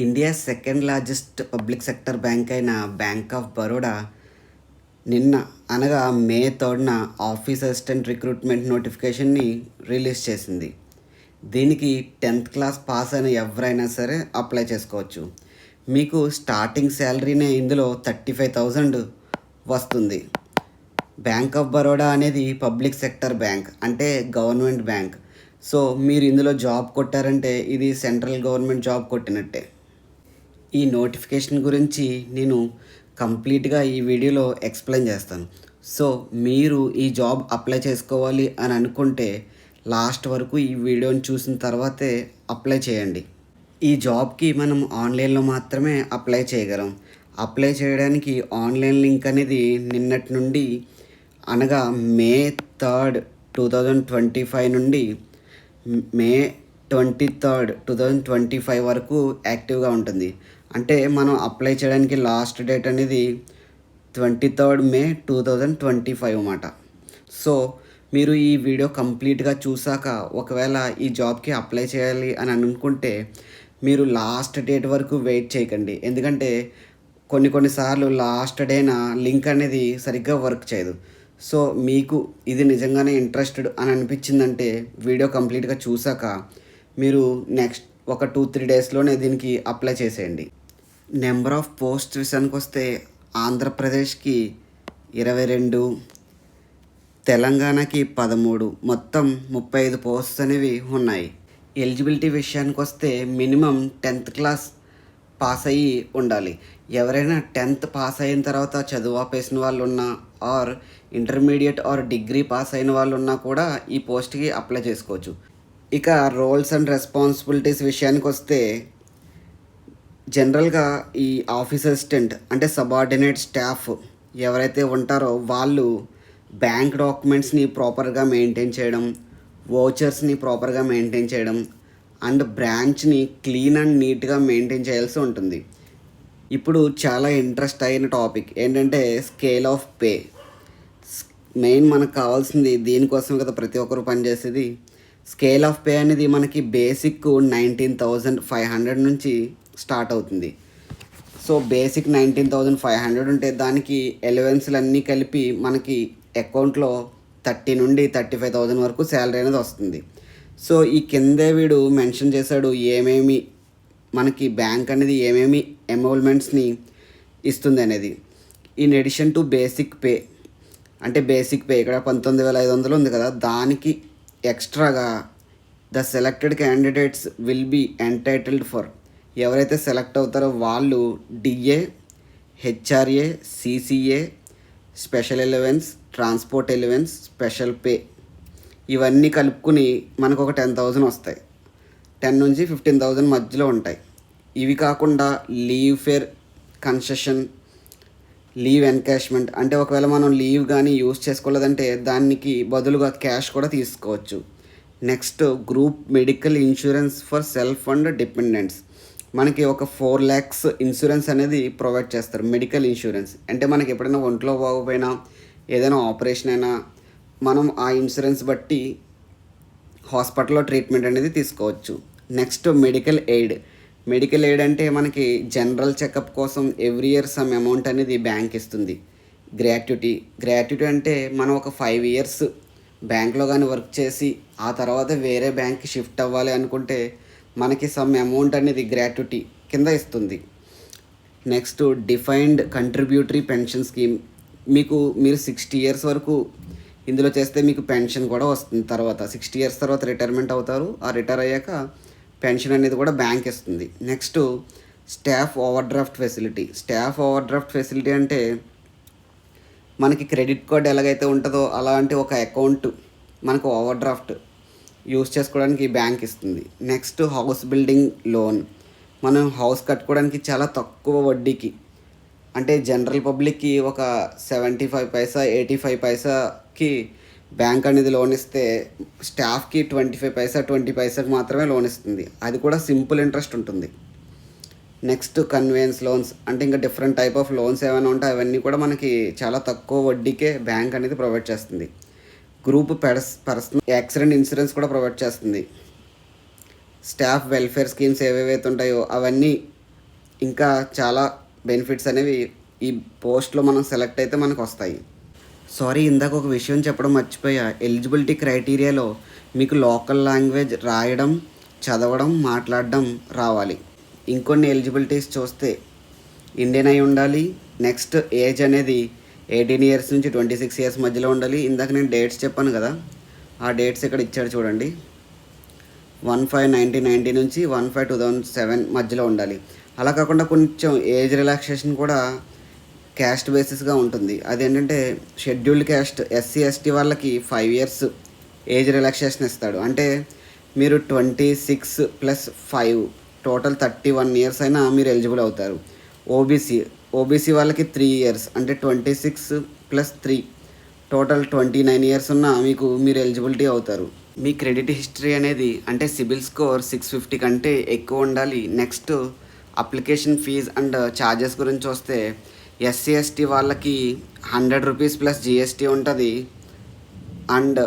India second largest public sector bank అయిన bank of Baroda నిన్న అనగా మే 3న ఆఫీస్ అసిస్టెంట్ రిక్రూట్మెంట్ నోటిఫికేషన్ని రిలీజ్ చేసింది. దీనికి 10th క్లాస్ పాస్ అయిన ఎవరైనా సరే అప్లై చేసుకోవచ్చు. మీకు స్టార్టింగ్ శాలరీనే ఇందులో 35,000 వస్తుంది. బ్యాంక్ ఆఫ్ బరోడా అనేది పబ్లిక్ సెక్టర్ బ్యాంక్, అంటే గవర్నమెంట్ బ్యాంక్. సో మీరు ఇందులో జాబ్ కొట్టారంటే ఇది సెంట్రల్ గవర్నమెంట్ జాబ్ కొట్టినట్టే. ఈ నోటిఫికేషన్ గురించి నేను కంప్లీట్గా ఈ వీడియోలో ఎక్స్ప్లెయిన్ చేస్తాను. సో మీరు ఈ జాబ్ అప్లై చేసుకోవాలి అని అనుకుంటే లాస్ట్ వరకు ఈ వీడియోని చూసిన తర్వాతే అప్లై చేయండి. ఈ జాబ్కి మనం ఆన్లైన్లో మాత్రమే అప్లై చేయగలం. అప్లై చేయడానికి ఆన్లైన్ లింక్ అనేది నిన్నటి నుండి అనగా మే 3, 2025 నుండి మే 23, 2025 వరకు యాక్టివ్గా ఉంటుంది. అంటే మనం అప్లై చేయడానికి లాస్ట్ డేట్ అనేది 23 మే 2025 అన్నమాట. సో మీరు ఈ వీడియో కంప్లీట్గా చూసాక ఒకవేళ ఈ జాబ్కి అప్లై చేయాలి అని అనుకుంటే మీరు లాస్ట్ డేట్ వరకు వెయిట్ చేయకండి. ఎందుకంటే కొన్నిసార్లు లాస్ట్ డేన లింక్ అనేది సరిగ్గా వర్క్ చేయదు. సో మీకు ఇది నిజంగానే ఇంట్రెస్టెడ్ అని అనిపించిందంటే వీడియో కంప్లీట్గా చూసాక మీరు నెక్స్ట్ ఒక 2-3 డేస్లోనే దీనికి అప్లై చేసేయండి. నెంబర్ ఆఫ్ పోస్ట్ విషయానికి వస్తే ఆంధ్రప్రదేశ్కి 22, తెలంగాణకి 13, మొత్తం 35 పోస్ట్స్ అనేవి ఉన్నాయి. ఎలిజిబిలిటీ విషయానికి వస్తే మినిమం 10th క్లాస్ పాస్ అయ్యి ఉండాలి. ఎవరైనా 10th పాస్ అయిన తర్వాత చదువు ఆపేసిన వాళ్ళు ఉన్నా are intermediate or degree pass అయిన వాళ్ళు ఉన్నా కూడా ఈ పోస్ట్కి అప్లై చేసుకోవచ్చు. ఇక రోల్స్ అండ్ రెస్పాన్సిబిలిటీస్ విషయానికి వస్తే జనరల్గా ఈ ఆఫీస్ అసిస్టెంట్ అంటే సబార్డినేట్ స్టాఫ్ ఎవరైతే ఉంటారో వాళ్ళు బ్యాంక్ డాక్యుమెంట్స్ని ప్రాపర్గా మెయింటైన్ చేయడం, వోచర్స్ని ప్రాపర్గా మెయింటైన్ చేయడం అండ్ బ్రాంచ్ని క్లీన్ అండ్ నీట్గా మెయింటైన్ చేయాల్సి ఉంటుంది. ఇప్పుడు చాలా ఇంట్రెస్ట్ అయిన టాపిక్ ఏంటంటే స్కేల్ ఆఫ్ పే. మెయిన్ మనకు కావాల్సింది దీనికోసం కదా ప్రతి ఒక్కరు పనిచేసేది. స్కేల్ ఆఫ్ పే అనేది మనకి బేసిక్ 19,500 నుంచి స్టార్ట్ అవుతుంది. సో బేసిక్ 19,500 ఉంటే దానికి ఎలవెన్స్లు అన్నీ కలిపి మనకి అకౌంట్లో 30 నుండి 35,000 వరకు శాలరీ అనేది వస్తుంది. సో ఈ కిందే వీడు మెన్షన్ చేశాడు ఏమేమి మనకి బ్యాంక్ అనేది ఏమేమి ఎమోల్మెంట్స్ని ఇస్తుంది అనేది. In addition to basic pay, అంటే బేసిక్ పే ఇక్కడ 19,500 ఉంది కదా, దానికి ఎక్స్ట్రాగా the selected candidates will be entitled for, ఎవరైతే సెలెక్ట్ అవుతారో వాళ్ళు DA, HRA, CCA, special allowance, transport allowance, special pay ఇవన్నీ కలుపుకుని మనకు ఒక 10,000 వస్తాయి. 10 నుంచి 15,000 మధ్యలో ఉంటాయి. ఇవి కాకుండా leave fair concession, leave encashment, అంటే ఒకవేళ మనం లీవ్ కానీ యూజ్ చేసుకోలేదంటే దానికి బదులుగా క్యాష్ కూడా తీసుకోవచ్చు. Next group medical insurance for self and dependents, మనకి ఒక 4 lakhs ఇన్సూరెన్స్ అనేది ప్రొవైడ్ చేస్తారు. మెడికల్ ఇన్సూరెన్స్ అంటే మనకి ఎప్పుడైనా ఒంట్లో బాగోపోయినా ఏదైనా ఆపరేషన్ అయినా మనం ఆ ఇన్సూరెన్స్ బట్టి హాస్పిటల్లో ట్రీట్మెంట్ అనేది తీసుకోవచ్చు. నెక్స్ట్ మెడికల్ ఎయిడ్ అంటే మనకి జనరల్ చెకప్ కోసం ఎవ్రీ ఇయర్ సమ్ అమౌంట్ అనేది బ్యాంక్ ఇస్తుంది. గ్రాట్యుటీ అంటే మనం ఒక 5 years బ్యాంక్లో కానీ వర్క్ చేసి ఆ తర్వాత వేరే బ్యాంక్కి షిఫ్ట్ అవ్వాలి అనుకుంటే మనకి సమ్ అమౌంట్ అనేది గ్రాట్యుటీ కింద ఇస్తుంది. Next defined contributory pension scheme, మీరు 60 years వరకు ఇందులో చేస్తే మీకు పెన్షన్ కూడా వస్తుంది. తర్వాత 60 years తర్వాత రిటైర్మెంట్ అవుతారు. ఆ రిటైర్ అయ్యాక పెన్షన్ అనేది కూడా బ్యాంక్ ఇస్తుంది. Next staff over draft facility అంటే మనకి క్రెడిట్ కార్డ్ ఎలాగైతే ఉంటుందో అలాంటి ఒక అకౌంట్ మనకు ఓవర్ డ్రాఫ్ట్ యూస్ చేసుకోవడానికి బ్యాంక్ ఇస్తుంది. నెక్స్ట్ హౌస్ బిల్డింగ్ లోన్, మనం హౌస్ కట్టుకోవడానికి చాలా తక్కువ వడ్డీకి, అంటే జనరల్ పబ్లిక్కి ఒక 75 పైసా 85 పైసాకి బ్యాంక్ అనేది లోన్ ఇస్తే స్టాఫ్కి 25 పైసా 20 పైసాకి మాత్రమే లోన్ ఇస్తుంది. అది కూడా సింపుల్ ఇంట్రెస్ట్ ఉంటుంది. నెక్స్ట్ కన్వేయన్స్ లోన్స్, అంటే ఇంకా డిఫరెంట్ టైప్ ఆఫ్ లోన్స్ ఏమైనా ఉంటే అవన్నీ కూడా మనకి చాలా తక్కువ వడ్డీకే బ్యాంక్ అనేది ప్రొవైడ్ చేస్తుంది. గ్రూప్ పర్సనల్ యాక్సిడెంట్ ఇన్సూరెన్స్ కూడా ప్రొవైడ్ చేస్తుంది. స్టాఫ్ వెల్ఫేర్ స్కీమ్స్ ఏవేవైతే ఉంటాయో అవన్నీ ఇంకా చాలా బెనిఫిట్స్ అనేవి ఈ పోస్ట్లో మనం సెలెక్ట్ అయితే మనకు వస్తాయి. సారీ, ఇందాక ఒక విషయం చెప్పడం మర్చిపోయా. ఎలిజిబిలిటీ క్రైటీరియాలో మీకు లోకల్ లాంగ్వేజ్ రాయడం, చదవడం, మాట్లాడడం రావాలి. ఇంకొన్ని ఎలిజిబిలిటీస్ చూస్తే ఇండియన్ అయి ఉండాలి. నెక్స్ట్ ఏజ్ అనేది 18 ఇయర్స్ నుంచి 26 ఇయర్స్ మధ్యలో ఉండాలి. ఇందాక నేను డేట్స్ చెప్పాను కదా, ఆ డేట్స్ ఇక్కడ ఇచ్చాడు చూడండి. 1/5/1990 నుంచి 1/5/2007 మధ్యలో ఉండాలి. అలా కాకుండా కొంచెం ఏజ్ రిలాక్సేషన్ కూడా క్యాస్ట్ బేసిస్గా ఉంటుంది. అదేంటంటే షెడ్యూల్డ్ క్యాస్ట్ ఎస్సీ ఎస్టీ వాళ్ళకి 5 ఇయర్స్ ఏజ్ రిలాక్సేషన్ ఇస్తాడు. అంటే మీరు 26 + 5 టోటల్ 31 ఇయర్స్ అయినా మీరు ఎలిజిబుల్ అవుతారు. ఓబీసీ వాళ్ళకి 3 ఇయర్స్, అంటే 26 + 3 టోటల్ 29 ఇయర్స్ ఉన్నా మీరు ఎలిజిబిలిటీ అవుతారు. మీ క్రెడిట్ హిస్టరీ అనేది అంటే సిబిల్ స్కోర్ 650 కంటే ఎక్కువ ఉండాలి. Next application fee and charges గురించి వస్తే ఎస్సీ ఎస్టీ వాళ్ళకి 100 రూపీస్ + జిఎస్టీ ఉంటుంది. అండ్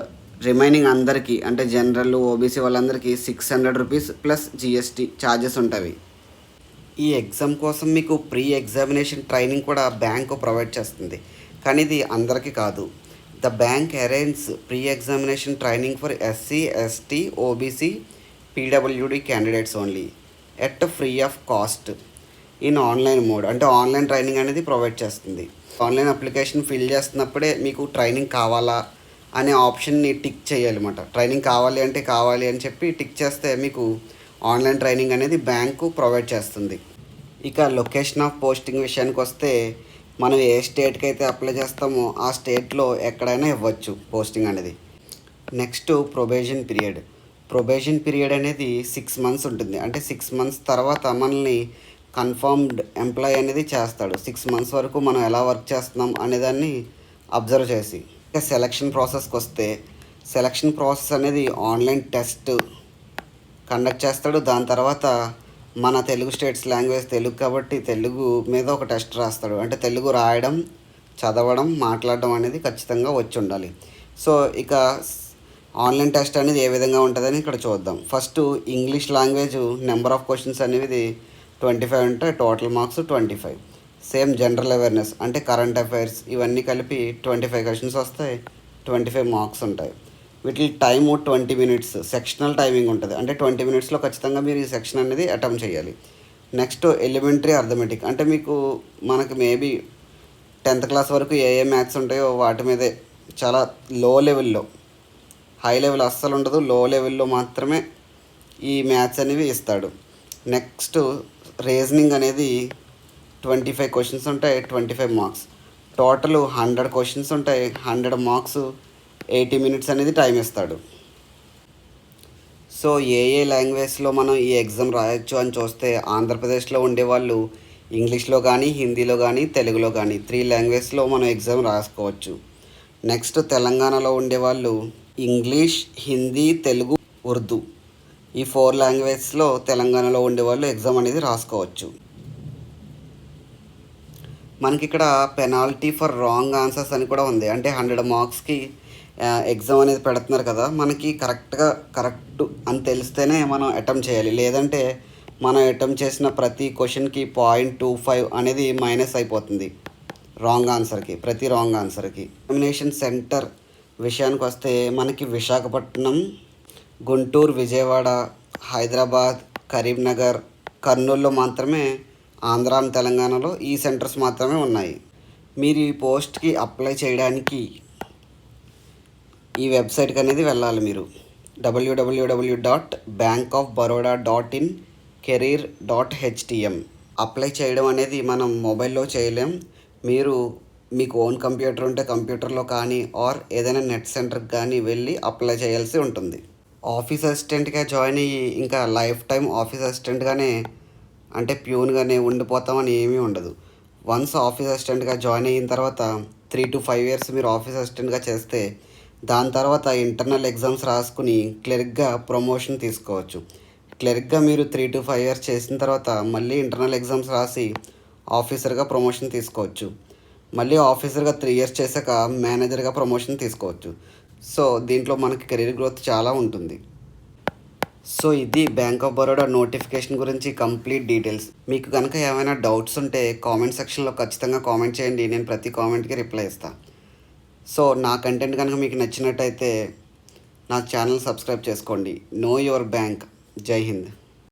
రిమైనింగ్ అందరికీ అంటే జనరల్ ఓబీసీ వాళ్ళందరికీ 600 రూపీస్ + జిఎస్టీ ఛార్జెస్ ఉంటాయి. ఈ ఎగ్జామ్ కోసం మీకు ప్రీ ఎగ్జామినేషన్ ట్రైనింగ్ కూడా బ్యాంకు ప్రొవైడ్ చేస్తుంది, కానీ ఇది అందరికీ కాదు. The bank arrange pre examination training for SC ST OBC PWD candidates only at free of cost in online mode. అంటే ఆన్లైన్ ట్రైనింగ్ అనేది ప్రొవైడ్ చేస్తుంది. ఆన్లైన్ అప్లికేషన్ ఫిల్ చేస్తున్నప్పుడే మీకు ట్రైనింగ్ కావాలా అనే ఆప్షన్ని టిక్ చేయాలన్నమాట. ట్రైనింగ్ కావాలి అంటే కావాలి అని చెప్పి టిక్ చేస్తే మీకు ఆన్లైన్ ట్రైనింగ్ అనేది బ్యాంకు ప్రొవైడ్ చేస్తుంది. ఇక లొకేషన్ ఆఫ్ పోస్టింగ్ విషయానికి వస్తే మనం ఏ స్టేట్కి అయితే అప్లై చేస్తామో ఆ స్టేట్లో ఎక్కడైనా ఇవ్వచ్చు పోస్టింగ్ అనేది. నెక్స్ట్ ప్రొబేషన్ పీరియడ్ అనేది 6 మంత్స్ ఉంటుంది. అంటే 6 మంత్స్ తర్వాత మనల్ని కన్ఫర్మ్డ్ ఎంప్లాయ్ అనేది చేస్తాడు. 6 మంత్స్ వరకు మనం ఎలా వర్క్ చేస్తున్నాం అనేదాన్ని అబ్జర్వ్ చేసి. ఇక సెలక్షన్ ప్రాసెస్కి వస్తే సెలక్షన్ ప్రాసెస్ అనేది ఆన్లైన్ టెస్ట్ కండక్ట్ చేస్తాడు. దాని తర్వాత మన తెలుగు స్టేట్స్ లాంగ్వేజ్ తెలుగు కాబట్టి తెలుగు మీద ఒక టెస్ట్ రాస్తాడు. అంటే తెలుగు రాయడం, చదవడం, మాట్లాడడం అనేది ఖచ్చితంగా వచ్చి ఉండాలి. సో ఇక ఆన్లైన్ టెస్ట్ అనేది ఏ విధంగా ఉంటుందని ఇక్కడ చూద్దాం. First English language number of questions అనేవి 25 ఉంటాయి, total marks 25. Same general awareness అంటే కరెంట్ అఫైర్స్ ఇవన్నీ కలిపి 25 క్వశ్చన్స్ వస్తాయి, 25 మార్క్స్ ఉంటాయి. వీటి టైము 20 మినిట్స్ సెక్షనల్ టైమింగ్ ఉంటుంది. అంటే 20 మినిట్స్లో ఖచ్చితంగా మీరు ఈ సెక్షన్ అనేది అటెంప్ట్ చేయాలి. నెక్స్ట్ ఎలిమెంటరీ అర్థమెటిక్ అంటే మనకి మేబీ 10th క్లాస్ వరకు ఏ మ్యాథ్స్ ఉంటాయో వాటి మీదే చాలా లో లెవెల్లో, హై లెవెల్ అస్సలు ఉండదు, లో లెవెల్లో మాత్రమే ఈ మ్యాథ్స్ అనేవి ఇస్తాడు. నెక్స్ట్ రీజనింగ్ అనేది 25 క్వశ్చన్స్ ఉంటాయి, 25 మార్క్స్. టోటల్ 100 క్వశ్చన్స్ ఉంటాయి, 100 మార్క్స్, 80 మినిట్స్ అనేది టైం ఇస్తాడు. సో ఏ లాంగ్వేజ్లో మనం ఈ ఎగ్జామ్ రాయొచ్చు అని చూస్తే ఆంధ్రప్రదేశ్లో ఉండేవాళ్ళు ఇంగ్లీష్లో కానీ, హిందీలో కానీ, తెలుగులో కానీ 3 లాంగ్వేజ్లో మనం ఎగ్జామ్ రాసుకోవచ్చు. నెక్స్ట్ తెలంగాణలో ఉండేవాళ్ళు ఇంగ్లీష్, హిందీ, తెలుగు, ఉర్దూ ఈ 4 లాంగ్వేజ్లో తెలంగాణలో ఉండేవాళ్ళు ఎగ్జామ్ అనేది రాసుకోవచ్చు. మనకి ఇక్కడ పెనాల్టీ ఫర్ రాంగ్ ఆన్సర్స్ అని కూడా ఉంది. అంటే 100 మార్క్స్కి ఎగ్జామ్ అనేది పెడుతున్నారు కదా, మనకి కరెక్ట్ అని తెలిస్తేనే మనం అటెంప్ట్ చేయాలి. లేదంటే మనం అటెంప్ట్ చేసిన ప్రతి క్వశ్చన్కి 0.25 అనేది మైనస్ అయిపోతుంది రాంగ్ ఆన్సర్కి, ప్రతి రాంగ్ ఆన్సర్కి. ఎగ్జామినేషన్ సెంటర్ విషయానికి వస్తే మనకి విశాఖపట్నం, గుంటూరు, విజయవాడ, హైదరాబాద్, కరీంనగర్, కర్నూలులో మాత్రమే ఆంధ్ర అండ్ తెలంగాణలో ఈ సెంటర్స్ మాత్రమే ఉన్నాయి. మీరు ఈ పోస్ట్కి అప్లై చేయడానికి ఈ వెబ్సైట్కి అనేది వెళ్ళాలి. మీరు www.bankofbaroda.in career.htm అప్లై చేయడం అనేది మనం మొబైల్లో చేయలేం. మీకు ఓన్ కంప్యూటర్ ఉంటే కంప్యూటర్లో కానీ ఆర్ ఏదైనా నెట్ సెంటర్కి కానీ వెళ్ళి అప్లై చేయాల్సి ఉంటుంది. ఆఫీస్ అసిస్టెంట్గా జాయిన్ అయ్యి ఇంకా లైఫ్ టైం ఆఫీస్ అసిస్టెంట్గానే అంటే ప్యూన్గానే ఉండిపోతామని ఏమీ ఉండదు. వన్స్ ఆఫీస్ అసిస్టెంట్గా జాయిన్ అయిన తర్వాత 3 to 5 ఇయర్స్ మీరు ఆఫీస్ అసిస్టెంట్గా చేస్తే దాని తర్వాత ఇంటర్నల్ ఎగ్జామ్స్ రాసుకుని క్లర్క్గా ప్రమోషన్ తీసుకోవచ్చు. క్లర్క్గా మీరు 3 to 5 ఇయర్స్ చేసిన తర్వాత మళ్ళీ ఇంటర్నల్ ఎగ్జామ్స్ రాసి ఆఫీసర్గా ప్రమోషన్ తీసుకోవచ్చు. మళ్ళీ ఆఫీసర్గా 3 ఇయర్స్ చేశాక మేనేజర్గా ప్రమోషన్ తీసుకోవచ్చు. సో దీంట్లో మనకి కెరీర్ గ్రోత్ చాలా ఉంటుంది. సో ఇది బ్యాంక్ ఆఫ్ బరోడా నోటిఫికేషన్ గురించి కంప్లీట్ డీటెయిల్స్. మీకు కనుక ఏమైనా డౌట్స్ ఉంటే కామెంట్ సెక్షన్లో ఖచ్చితంగా కామెంట్ చేయండి. నేను ప్రతి కామెంట్కి రిప్లై ఇస్తాను. సో నా కంటెంట్ కనుక మీకు నచ్చినట్టయితే నా ఛానల్ సబ్స్క్రైబ్ చేసుకోండి. Know your bank. Jai Hind.